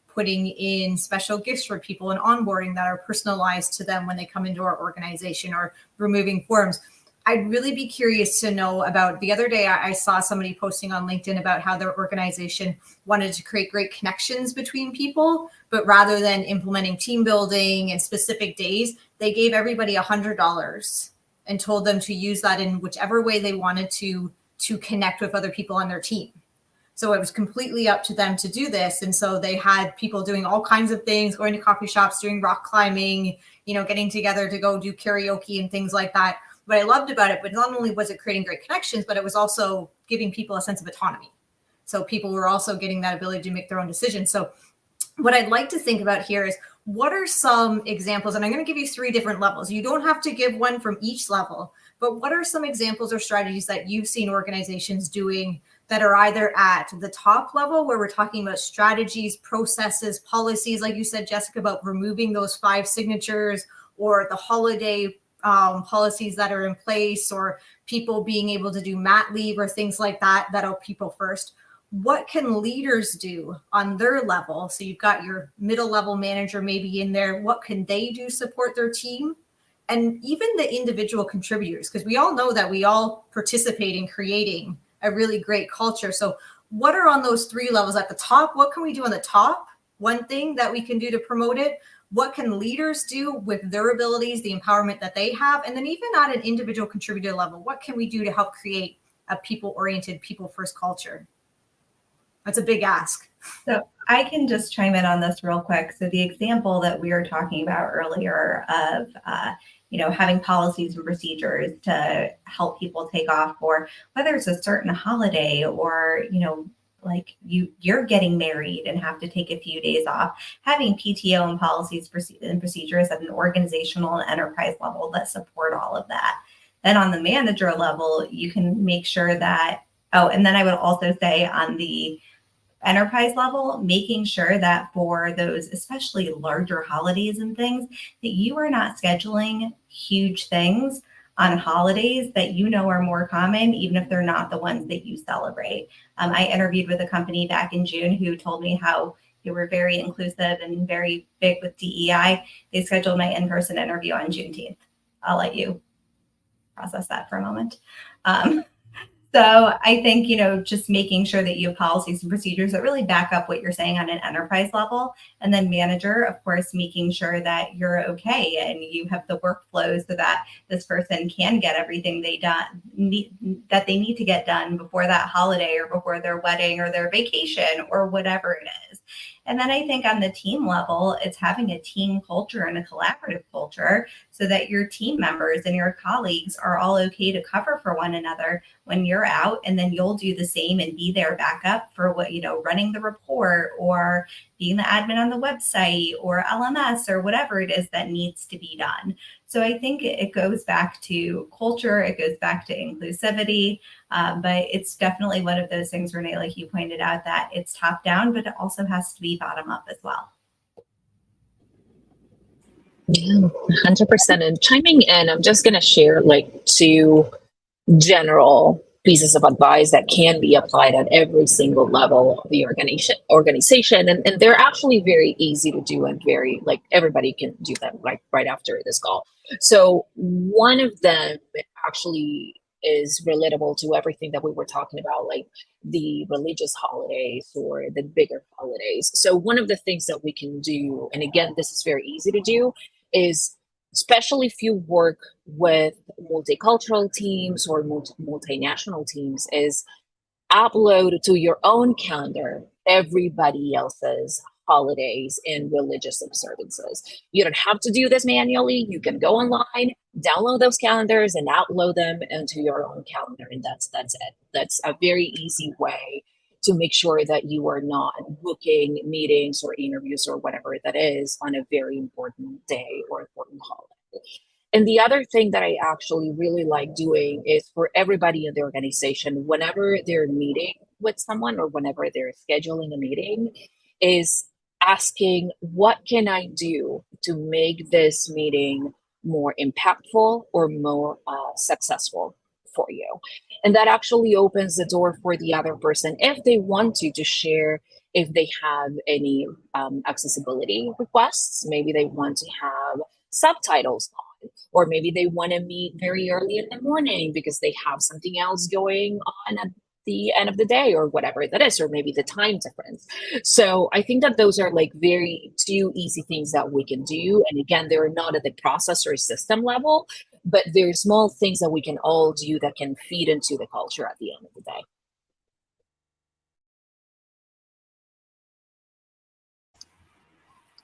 putting in special gifts for people and onboarding that are personalized to them when they come into our organization, or removing forms. I'd really be curious to know about, the other day I saw somebody posting on LinkedIn about how their organization wanted to create great connections between people, but rather than implementing team building and specific days, they gave everybody $100 and told them to use that in whichever way they wanted to connect with other people on their team. So it was completely up to them to do this. And so they had people doing all kinds of things, going to coffee shops, doing rock climbing, getting together to go do karaoke and things like that. What I loved about it, but not only was it creating great connections, but it was also giving people a sense of autonomy. So people were also getting that ability to make their own decisions. So what I'd like to think about here is, what are some examples? And I'm going to give you 3 different levels. You don't have to give one from each level, but what are some examples or strategies that you've seen organizations doing that are either at the top level, where we're talking about strategies, processes, policies, like you said, Jessica, about removing those 5 signatures, or the holiday policies that are in place, or people being able to do mat leave or things like that are people first. What can leaders do on their level? So you've got your middle level manager maybe in there. What can they do to support their team? And even the individual contributors, because we all know that we all participate in creating a really great culture. So what are on those 3 levels at the top? What can we do on the top? One thing that we can do to promote it. What can leaders do with their abilities, the empowerment that they have? And then even at an individual contributor level, what can we do to help create a people-oriented, people-first culture? That's a big ask. So I can just chime in on this real quick. So the example that we were talking about earlier of, having policies and procedures to help people take off for whether it's a certain holiday or, like you're getting married and have to take a few days off, having PTO and policies and procedures at an organizational and enterprise level that support all of that. Then on the manager level, you can make sure that, and then I would also say on the enterprise level, making sure that for those especially larger holidays and things, that you are not scheduling huge things on holidays that are more common, even if they're not the ones that you celebrate. I interviewed with a company back in June who told me how they were very inclusive and very big with DEI. They scheduled my in-person interview on Juneteenth. I'll let you process that for a moment. So I think, just making sure that you have policies and procedures that really back up what you're saying on an enterprise level. And then manager, of course, making sure that you're okay and you have the workflow so that this person can get everything that they need to get done before that holiday or before their wedding or their vacation or whatever it is. And then I think on the team level, it's having a team culture and a collaborative culture so that your team members and your colleagues are all okay to cover for one another when you're out, and then you'll do the same and be their backup for what, running the report or being the admin on the website or LMS or whatever it is that needs to be done. So I think it goes back to culture, it goes back to inclusivity, but it's definitely one of those things, Renee, like you pointed out, that it's top down, but it also has to be bottom up as well. Yeah, 100%. And chiming in, I'm just going to share 2 general pieces of advice that can be applied at every single level of the organization. And they're actually very easy to do and very, like, everybody can do them like right after this call. So one of them actually is relatable to everything that we were talking about, like the religious holidays or the bigger holidays. So one of the things that we can do, and again, this is very easy to do, is especially if you work with multicultural teams or multinational teams, is upload to your own calendar everybody else's holidays and religious observances. You don't have to do this manually. You can go online, download those calendars, and upload them into your own calendar, and that's it. That's a very easy way to make sure that you are not booking meetings or interviews or whatever that is on a very important day or important holiday. And the other thing that I actually really like doing is for everybody in the organization, whenever they're meeting with someone or whenever they're scheduling a meeting, is asking, what can I do to make this meeting more impactful or more successful for you? And that actually opens the door for the other person, if they want to share if they have any accessibility requests. Maybe they want to have subtitles on, or maybe they want to meet very early in the morning because they have something else going on at the end of the day or whatever that is, or maybe the time difference. So I think that those are like very two easy things that we can do. And again, they're not at the process or system level, but they're small things that we can all do that can feed into the culture at the end of the day.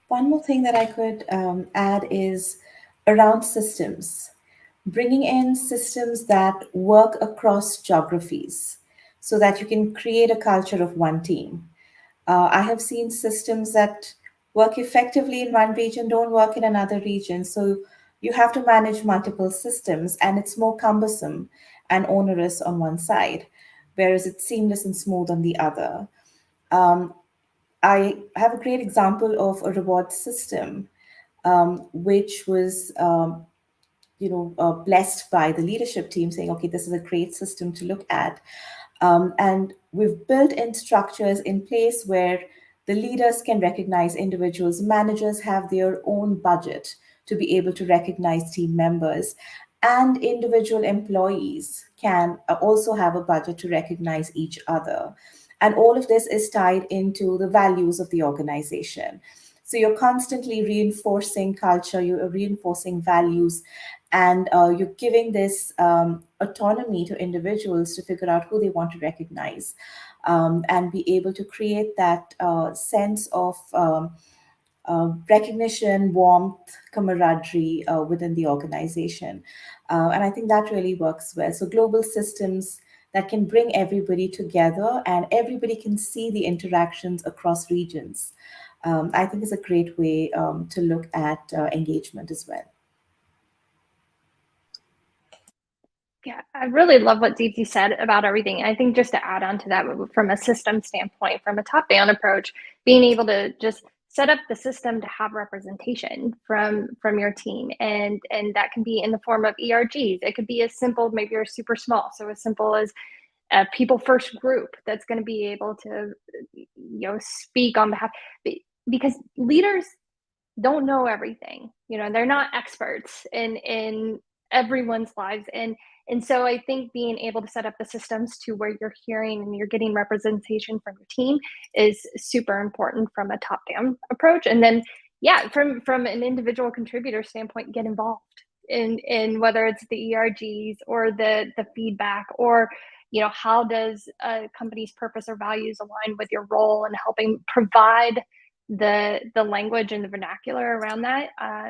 One more thing that I could add is around systems, bringing in systems that work across geographies so that you can create a culture of one team. I have seen systems that work effectively in one region don't work in another region. So you have to manage multiple systems, and it's more cumbersome and onerous on one side, whereas it's seamless and smooth on the other. Um, I have a great example of a reward system, which was blessed by the leadership team saying, okay, this is a great system to look at. And we've built in structures in place where the leaders can recognize individuals, managers have their own budget to be able to recognize team members, and individual employees can also have a budget to recognize each other. And all of this is tied into the values of the organization. So you're constantly reinforcing culture, you're reinforcing values, and you're giving this autonomy to individuals to figure out who they want to recognize, and be able to create that sense of recognition, warmth, camaraderie within the organization. And I think that really works well. So global systems that can bring everybody together and everybody can see the interactions across regions, I think is a great way to look at engagement as well. Yeah, I really love what Deepti said about everything. I think just to add on to that, from a system standpoint, from a top-down approach, being able to just set up the system to have representation from your team, and that can be in the form of ERGs. It could be as simple, maybe you're super small, so as simple as a people first group that's going to be able to speak on behalf, because leaders don't know everything. They're not experts in everyone's lives, and so I think being able to set up the systems to where you're hearing and you're getting representation from your team is super important from a top-down approach. And then, yeah, from an individual contributor standpoint, get involved in whether it's the ERGs or the feedback, or how does a company's purpose or values align with your role, and helping provide the language and the vernacular around that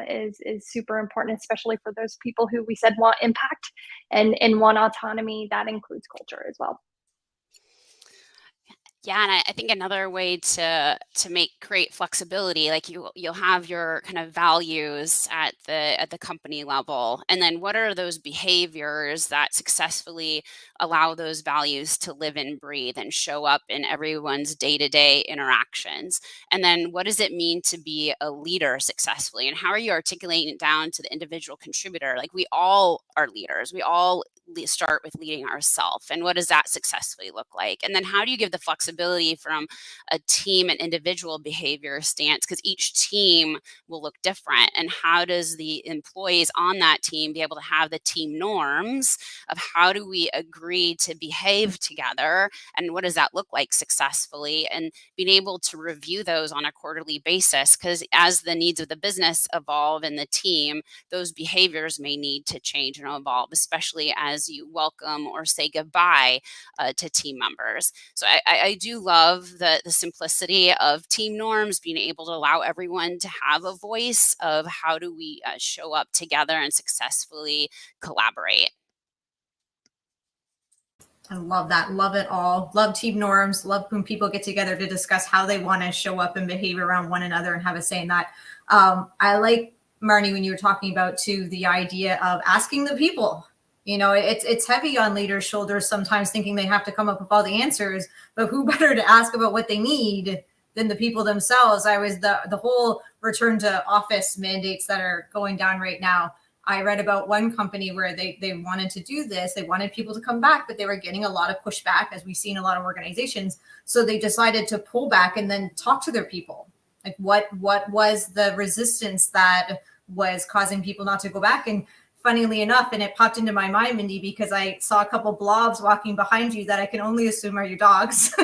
is super important, especially for those people who we said want impact and want autonomy. That includes culture as well. Yeah, and I think another way to make create flexibility, like you'll have your kind of values at the company level, and then what are those behaviors that successfully allow those values to live and breathe and show up in everyone's day-to-day interactions, and then what does it mean to be a leader successfully, and how are you articulating it down to the individual contributor? Like we all are leaders, we all start with leading ourselves, and what does that successfully look like, and then how do you give the flexibility from a team and individual behavior stance, because each team will look different, and how does the employees on that team be able to have the team norms of how do we agree to behave together, and what does that look like successfully, and being able to review those on a quarterly basis, because as the needs of the business evolve in the team, those behaviors may need to change and evolve, especially as you welcome or say goodbye to team members. So I do love the simplicity of team norms, being able to allow everyone to have a voice of how do we show up together and successfully collaborate. I love that. Love it all. Love team norms. Love when people get together to discuss how they want to show up and behave around one another and have a say in that. I like, Marnie, when you were talking about too, the idea of asking the people. It's heavy on leaders' shoulders sometimes, thinking they have to come up with all the answers, but who better to ask about what they need than the people themselves? I was the whole return to office mandates that are going down right now. I read about one company where they wanted to do this. They wanted people to come back, but they were getting a lot of pushback, as we see in a lot of organizations. So they decided to pull back and then talk to their people. Like what was the resistance that was causing people not to go back? And funnily enough, and it popped into my mind, Mindy, because I saw a couple blobs walking behind you that I can only assume are your dogs.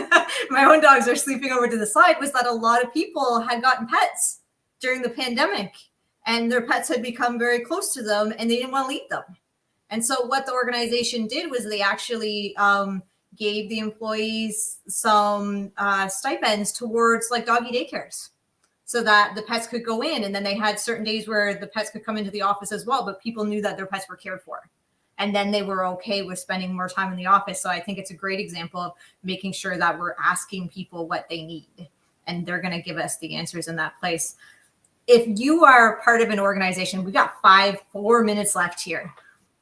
My own dogs are sleeping over to the side, was that a lot of people had gotten pets during the pandemic, and their pets had become very close to them and they didn't want to leave them. And so what the organization did was they actually gave the employees some stipends towards like doggy daycares, so that the pets could go in, and then they had certain days where the pets could come into the office as well, but people knew that their pets were cared for. And then they were okay with spending more time in the office. So I think it's a great example of making sure that we're asking people what they need, and they're going to give us the answers in that place. If you are part of an organization, we got 4 minutes left here,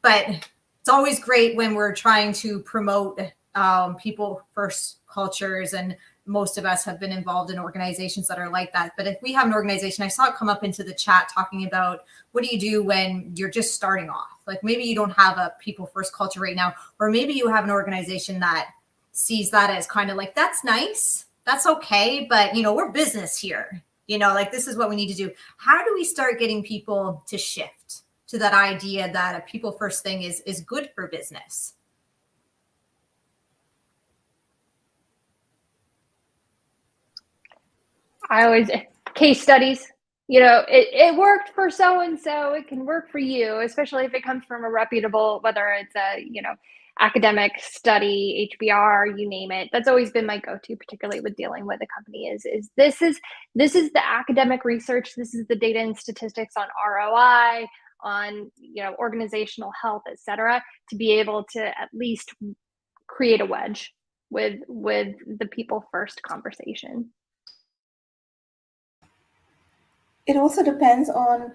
but it's always great when we're trying to promote people first cultures, and most of us have been involved in organizations that are like that. But if we have an organization, I saw it come up into the chat talking about what do you do when you're just starting off? Like maybe you don't have a people first culture right now, or maybe you have an organization that sees that as kind of like, that's nice, that's okay, but we're business here. Like this is what we need to do. How do we start getting people to shift to that idea that a people first thing is good for business? I always case studies. It worked for so and so. It can work for you, especially if it comes from a reputable, whether it's a academic study, HBR, you name it. That's always been my go-to, particularly with dealing with a company. Is this is the academic research. This is the data and statistics on ROI, on organizational health, et cetera, to be able to at least create a wedge with the people first conversation. It also depends on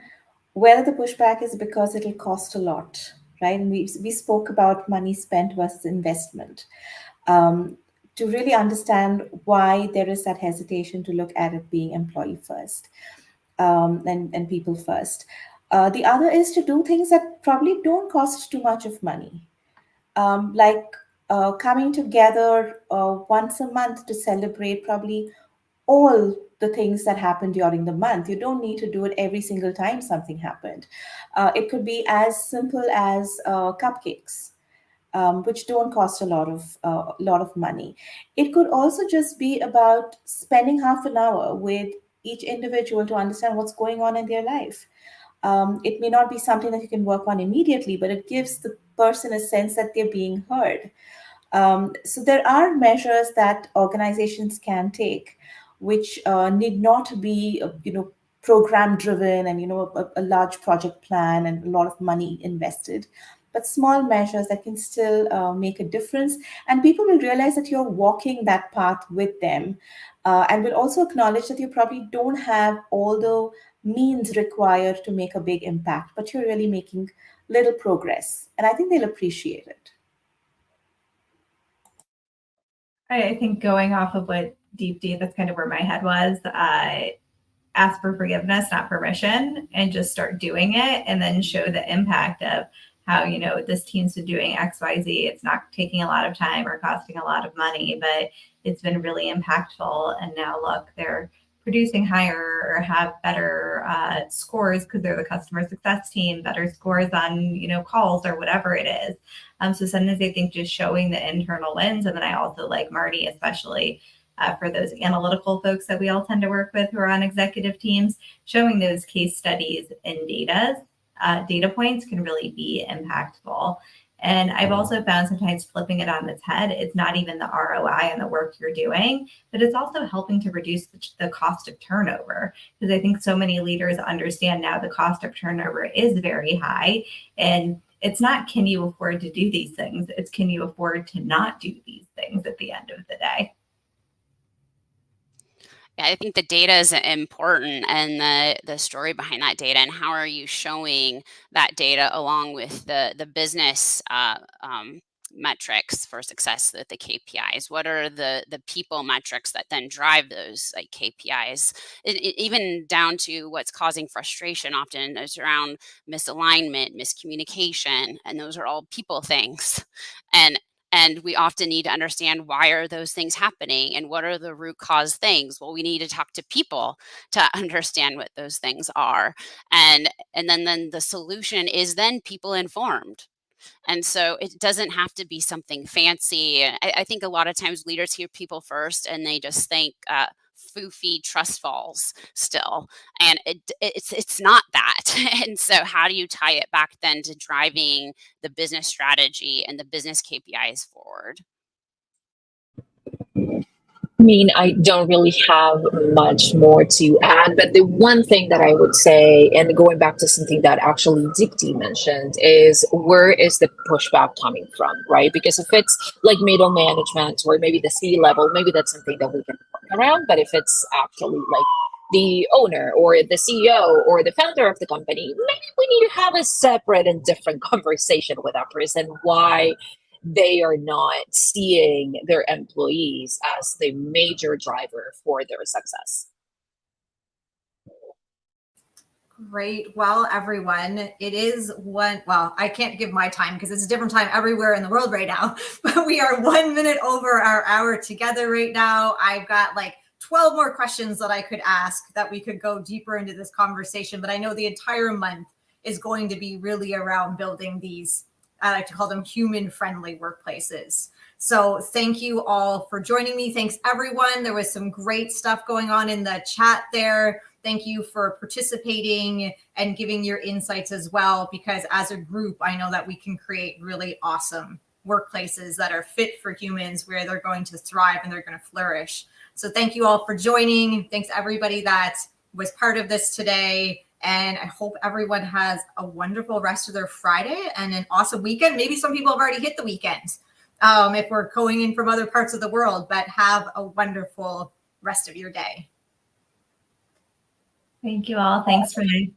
whether the pushback is because it'll cost a lot, right? And we spoke about money spent versus investment. To really understand why there is that hesitation to look at it being employee first and people first. The other is to do things that probably don't cost too much of money, like coming together once a month to celebrate probably all the things that happened during the month. You don't need to do it every single time something happened. It could be as simple as cupcakes, which don't cost a lot of money. It could also just be about spending half an hour with each individual to understand what's going on in their life. It may not be something that you can work on immediately, but it gives the person a sense that they're being heard. So there are measures that organizations can take, which need not be, program driven and, a large project plan and a lot of money invested. but small measures that can still make a difference. And people will realize that you're walking that path with them, and will also acknowledge that you probably don't have all the means required to make a big impact, but you're really making little progress. And I think they'll appreciate it. I think going off of what Deepti, that's kind of where my head was. Ask for forgiveness, not permission, and just start doing it, and then show the impact of how, this team's been doing XYZ. It's not taking a lot of time or costing a lot of money, but it's been really impactful. And now look, they're producing higher or have better scores because they're the customer success team, better scores on, calls or whatever it is. So sometimes I think just showing the internal wins. And then I also like Marty, especially for those analytical folks that we all tend to work with who are on executive teams, showing those case studies and data points can really be impactful. And I've also found sometimes flipping it on its head, it's not even the ROI on the work you're doing, but it's also helping to reduce the cost of turnover. Because I think so many leaders understand now the cost of turnover is very high. And it's not, can you afford to do these things? It's, can you afford to not do these things at the end of the day? Yeah, I think the data is important, and the story behind that data, and how are you showing that data along with the business metrics for success, the KPIs. What are the people metrics that then drive those like KPIs? Even down to what's causing frustration often is around misalignment, miscommunication, and those are all people things. And we often need to understand, why are those things happening and what are the root cause things? Well, we need to talk to people to understand what those things are. And then the solution is then people informed. And so it doesn't have to be something fancy. I think a lot of times leaders hear people first and they just think foofy trust falls still. And it's not that. And so how do you tie it back then to driving the business strategy and the business KPIs forward? I mean, I don't really have much more to add, but the one thing that I would say, and going back to something that actually Deepti mentioned, is where is the pushback coming from, right? Because if it's like middle management or maybe the C-level, maybe that's something that we can work around. But if it's actually like the owner or the CEO or the founder of the company, maybe we need to have a separate and different conversation with that person, why they are not seeing their employees as the major driver for their success. Great. Well, everyone, it is I can't give my time because it's a different time everywhere in the world right now, but we are 1 minute over our hour together right now. I've got like 12 more questions that I could ask that we could go deeper into this conversation, but I know the entire month is going to be really around building these, I like to call them human-friendly workplaces. So thank you all for joining me. Thanks, everyone. There was some great stuff going on in the chat there. Thank you for participating and giving your insights as well, because as a group, I know that we can create really awesome workplaces that are fit for humans, where they're going to thrive and they're going to flourish. So thank you all for joining. Thanks, everybody that was part of this today. And I hope everyone has a wonderful rest of their Friday and an awesome weekend. Maybe some people have already hit the weekend if we're going in from other parts of the world, but have a wonderful rest of your day. Thank you all. Thanks, Renee.